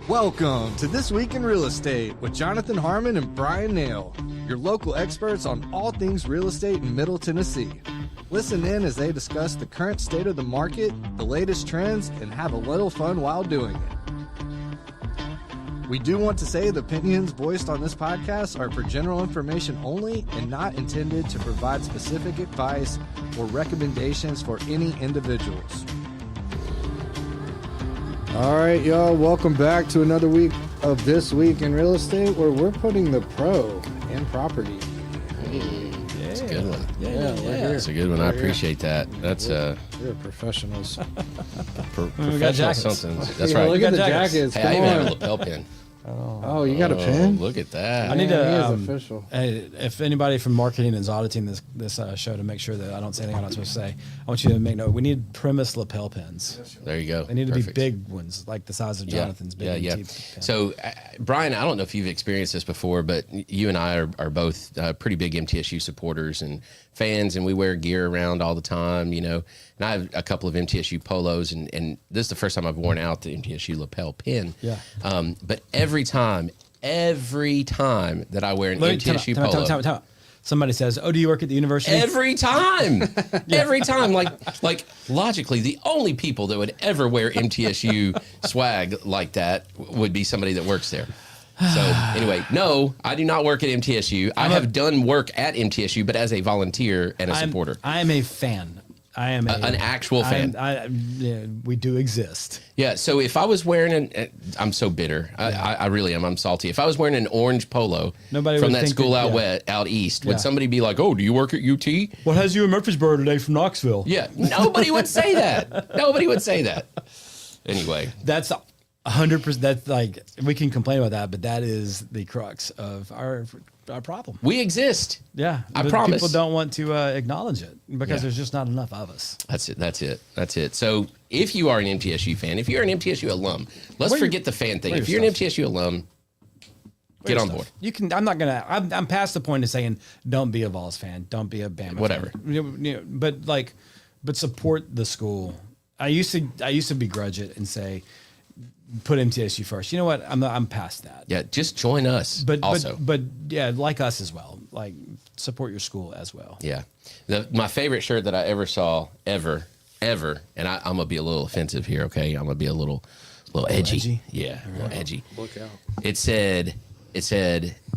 Welcome to This Week in Real Estate with Jonathan Harmon and Bryan Nale, your local experts on all things real estate in Middle Tennessee. Listen in as they discuss the current state of the market, the latest trends, and have a little fun while doing it. We do want to say the opinions voiced on this podcast are for general information only and not intended to provide specific advice or recommendations for any individuals. All right, y'all, welcome back to another week of This Week in Real Estate, where we're putting the pro in property. It's a good one. Yeah. It's a good one. I appreciate that. That's We're professionals. professional something. That's right. Look at the jackets. Hey, I even have a lapel pin. Oh, you got a pin? Look at that. I need He is to. official. If anybody from marketing is auditing this show to make sure that I don't say anything I'm not supposed to say, I want you to make note. We need premise lapel pins. There you go. They need to Perfect. be big ones, like the size of Jonathan's big Yeah. pin. So, Bryan, I don't know if you've experienced this before, but you and I are both pretty big MTSU supporters and fans, and we wear gear around all the time, you know. And I have a couple of MTSU polos, and this is the first time I've worn out the MTSU lapel pin. Yeah. But every time that I wear an MTSU polo. Time out. Somebody says, "Oh, do you work at the university?" Every time, every time, like logically, the only people that would ever wear MTSU swag like that would be somebody that works there. So anyway, no, I do not work at MTSU. I have done work at MTSU, but as a volunteer and a supporter. I am a fan. I am an actual fan. Yeah, we do exist. Yeah. So if I was wearing I'm so bitter. I really am. I'm salty. If I was wearing an orange polo from that school out east, would somebody be like, "Oh, do you work at UT?" What has you in Murfreesboro today from Knoxville? Yeah. Nobody would say that. Nobody would say that. Anyway, That's 100%. That's like, we can complain about that, but that is the crux of our problem. we exist. Yeah, I but promise. people don't want to acknowledge it because there's just not enough of us. That's it. So if you are an MTSU fan, if you're an MTSU alum, let's forget the fan thing. If you're an MTSU alum, get on board. You can. I'm past the point of saying don't be a Vols fan, don't be a Bama Whatever. fan. But support the school. I used to begrudge it and say, put MTSU first. You know what? I'm past that. Yeah, just join us. But also, yeah, like us as well. Like, support your school as well. yeah. My favorite shirt that I ever saw, ever, and I'm gonna be a little offensive here. Okay, I'm gonna be a little edgy. Yeah, a little edgy. Look out. It said,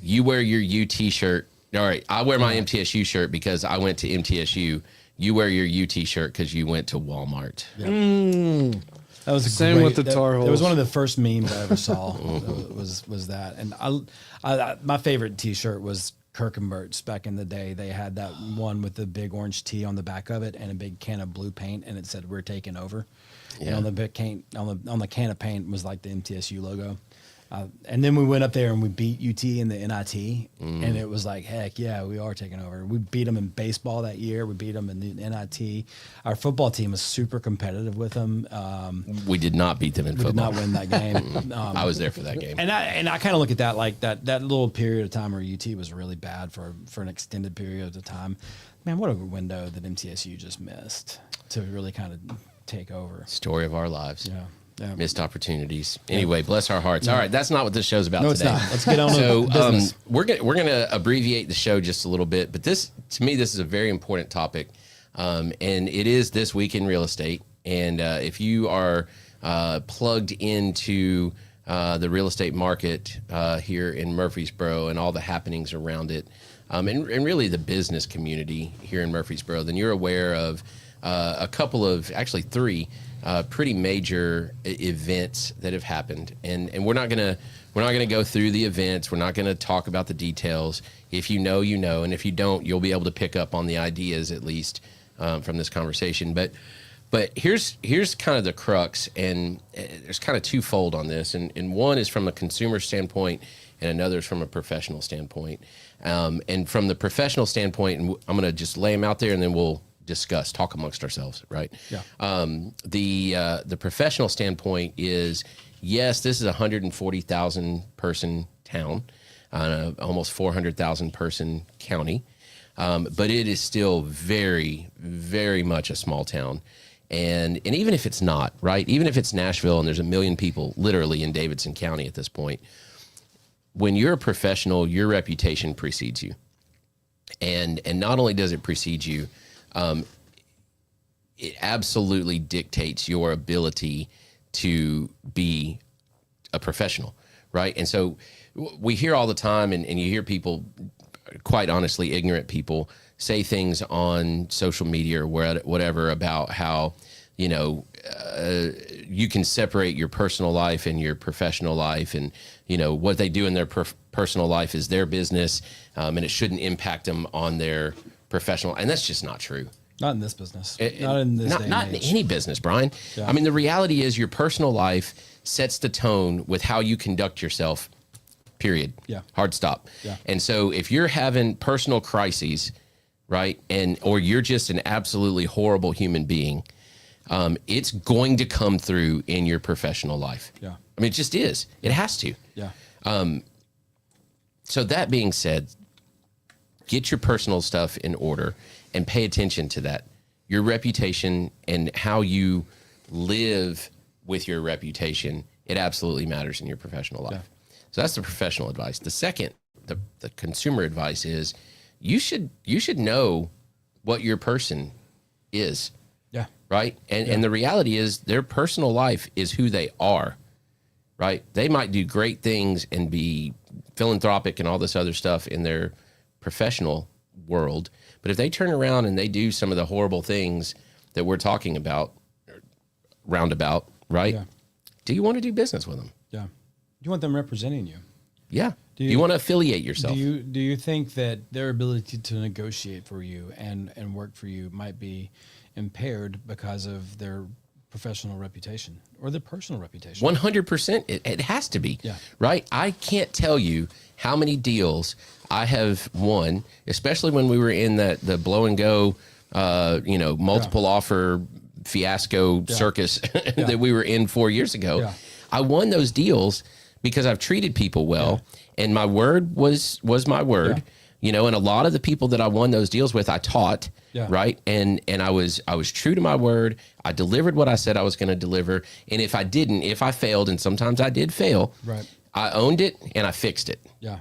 you wear your UT shirt. All right, I wear my MTSU shirt because I went to MTSU. You wear your UT shirt because you went to Walmart. Yep. That was Same with the Tar Heels. It was one of the first memes I ever saw. was that, and I my favorite T-shirt was Kirkenbert's back in the day. They had that one with the big orange T on the back of it and a big can of blue paint, and it said "We're taking over." Yeah. And on the big can on the can of paint was like the MTSU logo. And then we went up there and we beat UT in the NIT, and it was like, heck yeah, we are taking over. We beat them in baseball that year. We beat them in the NIT. Our football team was super competitive with them. We did not beat them in football. We did not win that game. I was there for that game. And I kind of look at that like that little period of time where UT was really bad for an extended period of time. Man, what a window that MTSU just missed to really kind of take over. Story of our lives. Yeah. Missed opportunities. Anyway, bless our hearts. All right, that's not what this show's about today. No, it's not. Let's get on to business. We're gonna abbreviate the show just a little bit, but this is a very important topic, and it is This Week in Real Estate. And if you are plugged into the real estate market here in Murfreesboro and all the happenings around it, and really the business community here in Murfreesboro, then you're aware of a couple of, actually three, pretty major events that have happened, and we're not gonna go through the events. We're not gonna talk about the details. If you know, you know, and if you don't, you'll be able to pick up on the ideas at least from this conversation. But here's kind of the crux, and there's kind of twofold on this, and one is from a consumer standpoint, and another is from a professional standpoint. And from the professional standpoint, and I'm gonna just lay them out there, and then we'll talk amongst ourselves, right? Yeah. The professional standpoint is, yes, this is a 140,000 person town, almost 400,000 person county, but it is still very, very much a small town. And even if it's not, right? Even if it's Nashville and there's 1 million people literally in Davidson County at this point, when you're a professional, your reputation precedes you. And not only does it precede you, it absolutely dictates your ability to be a professional, right? And so we hear all the time, and you hear people, quite honestly, ignorant people, say things on social media or whatever about how, you can separate your personal life and your professional life, and, what they do in their personal life is their business, and it shouldn't impact them on their professional. And that's just not true. Not in this business. Not in this day Not and in age. any business, Brian. Yeah. I mean, the reality is your personal life sets the tone with how you conduct yourself, period. Yeah. Hard stop. Yeah. And so if you're having personal crises, right, or you're just an absolutely horrible human being, it's going to come through in your professional life. Yeah. I mean, it just is. It has to. Yeah. So that being said, get your personal stuff in order and pay attention to that. Your reputation and how you live with your reputation, it absolutely matters in your professional life. Yeah. So that's the professional advice. The second, the consumer advice is you should know what your person is. Yeah. Right. And the reality is their personal life is who they are. Right. They might do great things and be philanthropic and all this other stuff in their professional world. But if they turn around and they do some of the horrible things that we're talking about, roundabout, right? Yeah. Do you want to do business with them? Yeah. You want them representing you. Yeah. Do you- you want to affiliate yourself? Do you think that their ability to negotiate for you and work for you might be impaired because of their professional reputation or their personal reputation? 100%. It has to be. Yeah. Right? I can't tell you how many deals I have won, especially when we were in the blow and go, multiple offer fiasco circus that we were in 4 years ago. Yeah. I won those deals because I've treated people well, and my word was my word. And a lot of the people that I won those deals with, I taught, right? And I was true to my word. I delivered what I said I was going to deliver. And if I failed, and sometimes I did fail, Right. I owned it and I fixed it. Yeah.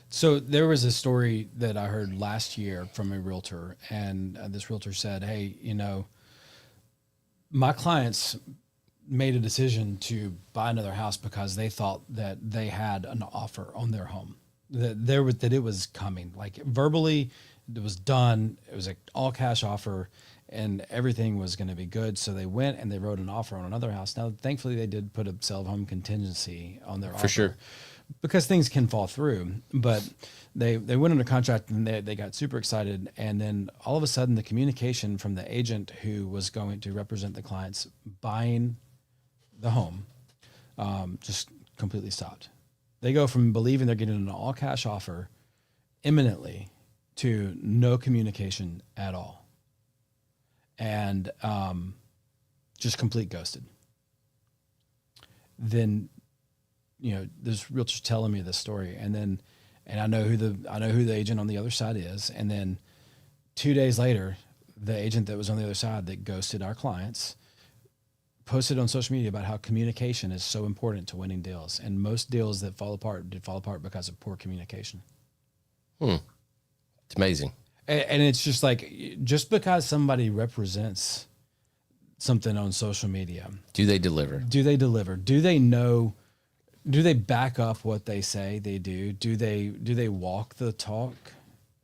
So there was a story that I heard last year from a realtor, and this realtor said, "Hey, my clients made a decision to buy another house because they thought that they had an offer on their home, that it was coming, like verbally, it was done. It was an all cash offer, and everything was going to be good. So they went and they wrote an offer on another house. Now, thankfully, they did put a sell of home contingency on their offer. For sure. Because things can fall through, but they went under contract and they got super excited. And then all of a sudden the communication from the agent who was going to represent the clients buying the home just completely stopped. They go from believing they're getting an all cash offer imminently to no communication at all. And just complete ghosted. Then, this realtor's telling me this story, and I know who the agent on the other side is. And then 2 days later, the agent that was on the other side that ghosted our clients posted on social media about how communication is so important to winning deals. And most deals that fall apart did fall apart because of poor communication. It's amazing. And it's just like, just because somebody represents something on social media, Do they deliver? do they deliver? Do they know? Do they back up what they say they do? Do they walk the talk,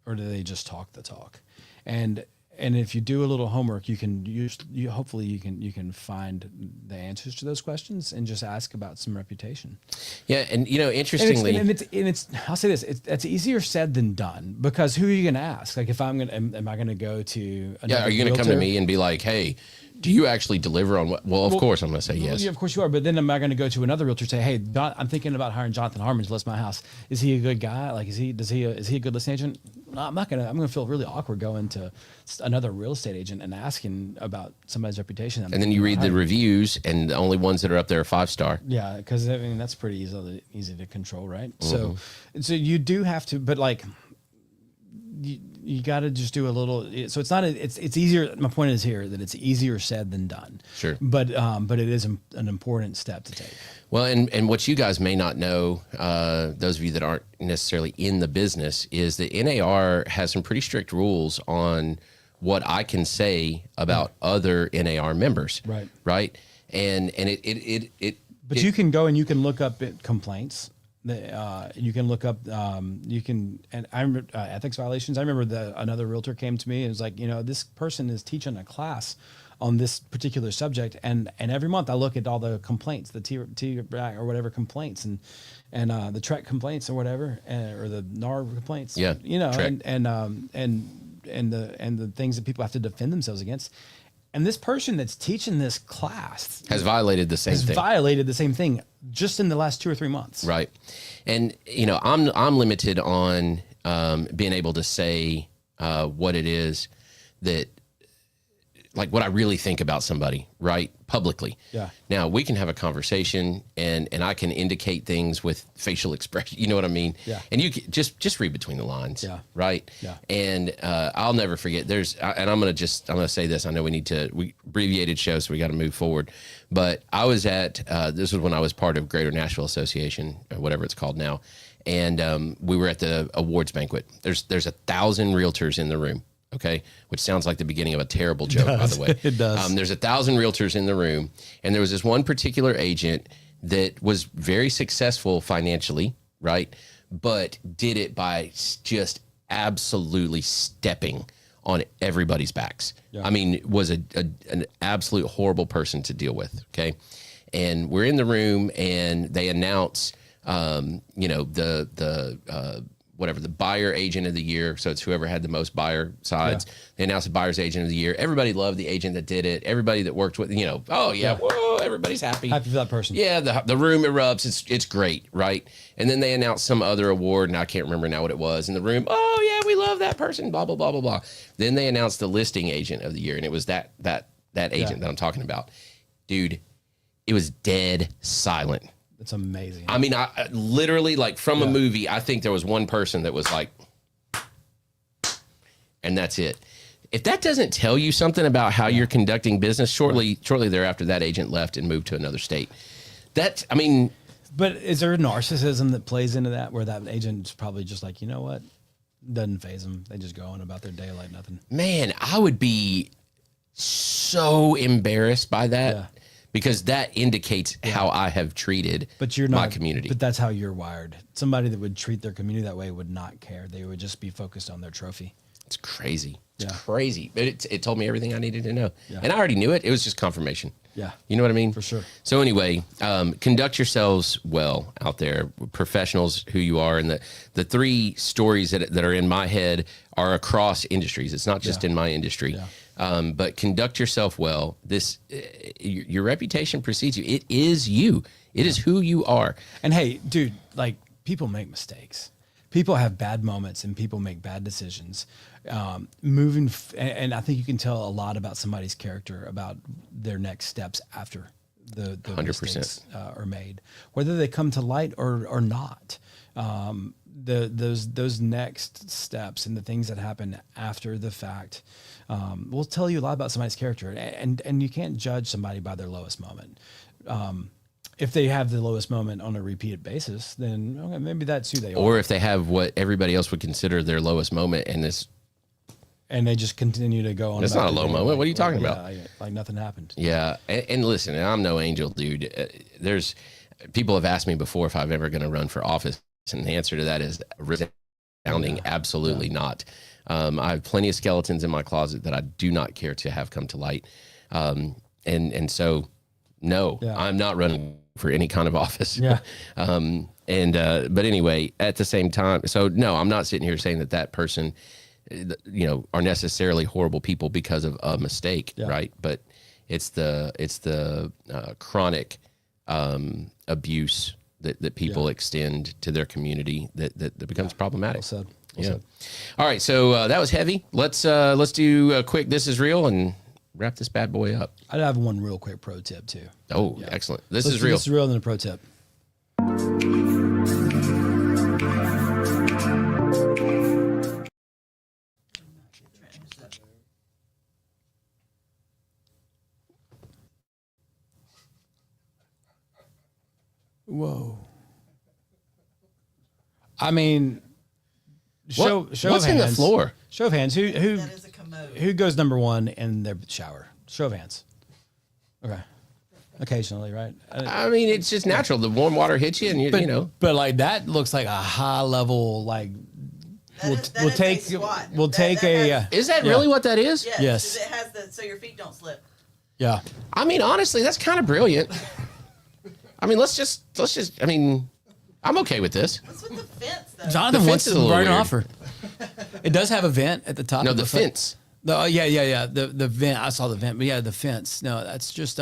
or do they just talk the talk? And if you do a little homework, hopefully you can find the answers to those questions and just ask about some reputation. Yeah, and interestingly, It's I'll say this, it's easier said than done, because who are you going to ask? Like, if am I going to go to another are you going to come to realtor? me and be like, "Hey, do you actually deliver on what?" Well, of course I'm going to say yes. Yeah, of course you are. But then am I going to go to another realtor and say, "Hey, I'm thinking about hiring Jonathan Harmon to list my house. Is he a good guy? Like, is he a good listing agent?" No, I'm going to feel really awkward going to another real estate agent and asking about somebody's reputation. And then you read the reviews, and the only ones that are up there are 5-star. Yeah, because that's pretty easy to control, right? So you do have to, but like, you got to just do a little. So it's not. It's easier. My point is here that it's easier said than done. Sure. But it is an important step to take. Well, and what you guys may not know, those of you that aren't necessarily in the business, is that NAR has some pretty strict rules on what I can say about other NAR members. Right. Right. And it. But you can go and you can look up complaints. You can look up, and I remember ethics violations. I remember another realtor came to me and was like, this person is teaching a class on this particular subject, and every month I look at all the complaints, the T or whatever complaints, and the TREC complaints or whatever, or the NAR complaints. Yeah, and the things that people have to defend themselves against. And this person that's teaching this class has violated the same thing. Violated the same thing just in the last 2 or 3 months. Right. And, I'm limited on being able to say what it is that, like, what I really think about somebody, right, publicly. Yeah. Now, we can have a conversation, and I can indicate things with facial expression. You know what I mean? Yeah. And you can just read between the lines. Yeah. Right. Yeah. And I'll never forget. I'm gonna say this. I know we abbreviated show, so we got to move forward. But I was at this was when I was part of Greater Nashville Association, or whatever it's called now, and we were at the awards banquet. There's 1,000 realtors in the room. Okay, which sounds like the beginning of a terrible joke, by the way. It does. There's 1,000 realtors in the room, and there was this one particular agent that was very successful financially, right? But did it by just absolutely stepping on everybody's backs. Yeah. I mean, was an absolute horrible person to deal with. Okay, and we're in the room, and they announce, whatever, the buyer agent of the year. So it's whoever had the most buyer sides. Yeah. They announced the buyer's agent of the year. Everybody loved the agent that did it. Everybody that worked with, whoa, everybody's happy. Happy for that person. Yeah, the room erupts. It's great, right? And then they announced some other award, and I can't remember now what it was. In the room, oh yeah, we love that person, blah, blah, blah, blah, blah. Then they announced the listing agent of the year, and it was that agent that I'm talking about. Dude, it was dead silent. It's amazing. I mean, I literally, like, from a movie, I think there was one person that was like, and that's it. If that doesn't tell you something about how you're conducting business, shortly thereafter, that agent left and moved to another state. But is there narcissism that plays into that, where that agent's probably just like, you know what? Doesn't faze them. They just go on about their day like nothing. Man, I would be so embarrassed by that. Yeah. Because that indicates how I have treated my community. But that's how you're wired. Somebody that would treat their community that way would not care. They would just be focused on their trophy. It's crazy. It's crazy. But it told me everything I needed to know. Yeah. And I already knew it. It was just confirmation. Yeah. You know what I mean? For sure. So anyway, conduct yourselves well out there, professionals who you are. And the 3 stories that are in my head are across industries. It's not just in my industry. Yeah. But conduct yourself well. Your reputation precedes you. It is you. It is who you are. And hey, dude, like, people make mistakes. People have bad moments, and people make bad decisions. And I think you can tell a lot about somebody's character, about their next steps after the 100%. mistakes are made, whether they come to light or not. Those next steps and the things that happen after the fact will tell you a lot about somebody's character, and you can't judge somebody by their lowest moment. If they have the lowest moment on a repeated basis, then okay, maybe that's who they are. Or if they have what everybody else would consider their lowest moment, and they just continue to go on. It's not a low moment. What are you talking about? Like nothing happened. Yeah, and listen, I'm no angel, dude. There's people have asked me before if I'm ever going to run for office. And the answer to that is resounding absolutely not. I have plenty of skeletons in my closet that I do not care to have come to light. And so, no, I'm not running for any kind of office. Yeah. But anyway, at the same time, so no, I'm not sitting here saying that person, are necessarily horrible people because of a mistake, right? But it's the chronic abuse that people extend to their community that becomes problematic. Well said. Well said. All right, so that was heavy. Let's do a quick "This is real" and wrap this bad boy up. I'd have one real quick pro tip too. Oh, excellent! This is real. This is real, and a pro tip. Whoa. I mean, show What's of hands. in the floor? Show of hands. That is a commode. Who goes number one in their shower? Show of hands. Okay. Occasionally, right? I mean, it's just natural. The warm water hits you, and you know. But like that looks like a high level. Like we'll take a. Is that really what that is? Yes. Yes. It has so your feet don't slip. Yeah. I mean, honestly, that's kind of brilliant. I mean, let's just. I mean, I'm okay with this. What's with the fence though? Jonathan The wants fence is to a little write an weird. offer. It does have a vent at the top. No, of the foot. fence. Yeah. The vent. I saw the vent, but yeah, the fence. No, that's just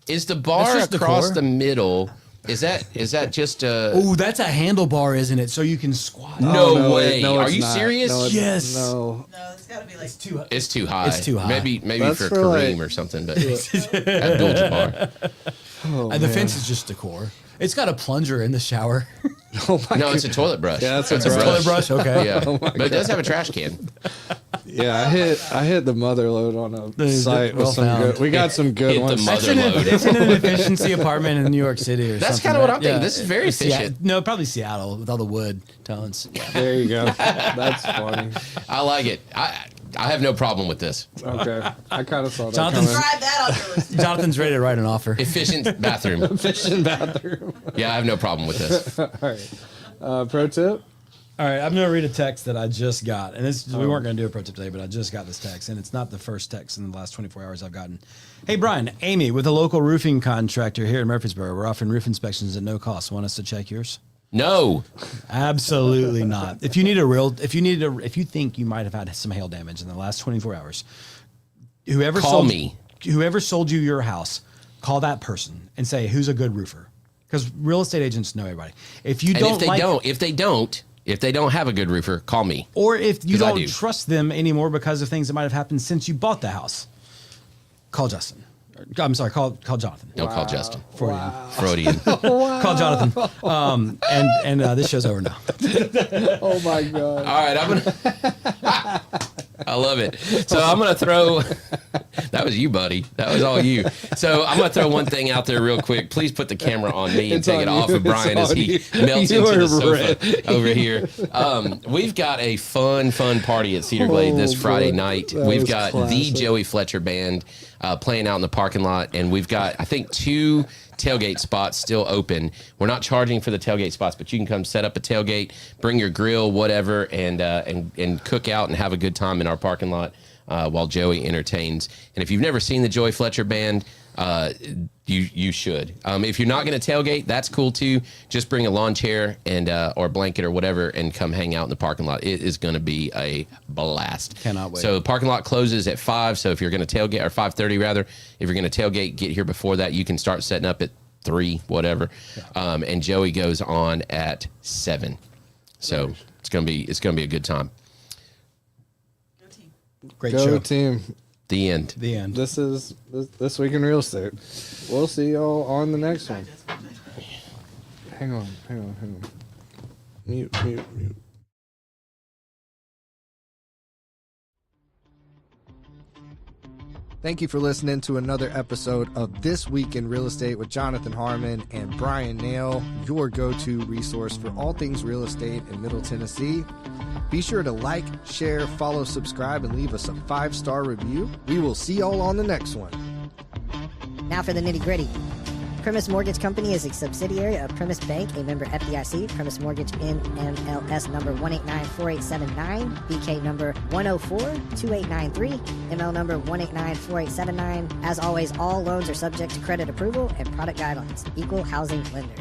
Is the bar That's just across decor. the middle? Is that just a? Oh, that's a handlebar, isn't it? So you can squat. No way. No, Are it's you not. serious? No, Yes. No. No, it's got to be like It's too high. It's too high. Maybe That's for for, Kareem like- or something, but Abdul-Jabbar. Oh, And the man. fence is just decor. It's got a plunger in the shower. Oh my No, it's a toilet brush. Yeah, that's a It's brush. Toilet brush. Okay. Yeah, but it does have a trash can. Yeah, I hit the mother load on a Dude, site well with some found. good. We got some good Hit the ones. mother load. It's in an efficiency apartment in New York City or That's something. kinda what right? I'm thinking. This is very efficient. No, probably Seattle with all the wood tones. There you go. That's funny. I like it. I have no problem with this. Okay, I kind of saw that Jonathan's- coming. Try that on your list. Jonathan's ready to write an offer. Efficient bathroom. Fishing bathroom. Yeah, I have no problem with this. All right. Pro tip. All right, I'm going to read a text that I just got. And we weren't going to do a pro tip today, but I just got this text. And it's not the first text in the last 24 hours I've gotten. Hey, Bryan, Amy, with a local roofing contractor here in Murfreesboro, we're offering roof inspections at no cost. Want us to check yours? No. Absolutely not. If you think you might have had some hail damage in the last 24 hours, whoever Call sold me. Whoever sold you your house, call that person and say who's a good roofer. Because real estate agents know everybody. If you And don't if they don't have a good roofer, call me. or if you 'Cause I don't do. trust them anymore because of things that might have happened since you bought the house, call Justin. I'm sorry, call Jonathan. Don't call Justin. Freudian. Call Jonathan. And this show's over now. Oh my god. All right, I'm gonna. I love it. So I'm gonna throw. That was you, buddy. That was all you. So I'm gonna throw one thing out there real quick. Please put the camera on me and It's take it on off you. of Bryan It's as he on you. melts You into are the sofa red. over here. We've got a fun party at Cedar Glade this Oh, Friday boy. night. That We've was got the classic. Joey Fletcher Band playing out in the parking lot, and we've got I think 2 tailgate spots still open. We're not charging for the tailgate spots, but you can come set up a tailgate, bring your grill, whatever, and cook out and have a good time in our parking lot while Joey entertains. And if you've never seen the Joey Fletcher Band, you should. If you're not going to tailgate, that's cool too. Just bring a lawn chair and or blanket or whatever, and come hang out in the parking lot. It is going to be a blast. Cannot wait. So the parking lot closes at 5. So if you're going to tailgate, or 5:30 rather, if you're going to tailgate, get here before that. You can start setting up at 3, whatever. And Joey goes on at 7. So it's gonna be a good time. Go team. Great Go show. team. The end. The end. This is this week in real estate. We'll see y'all on the next one. Hang on. Mute. Thank you for listening to another episode of This Week in Real Estate with Jonathan Harmon and Bryan Nale, your go-to resource for all things real estate in Middle Tennessee. Be sure to like, share, follow, subscribe, and leave us a 5-star review. We will see y'all on the next one. Now for the nitty-gritty. Primis Mortgage Company is a subsidiary of Primis Bank, a member FDIC. Primis Mortgage NMLS number 1894879, BK number 1042893, ML number 1894879. As always, all loans are subject to credit approval and product guidelines. Equal housing lender.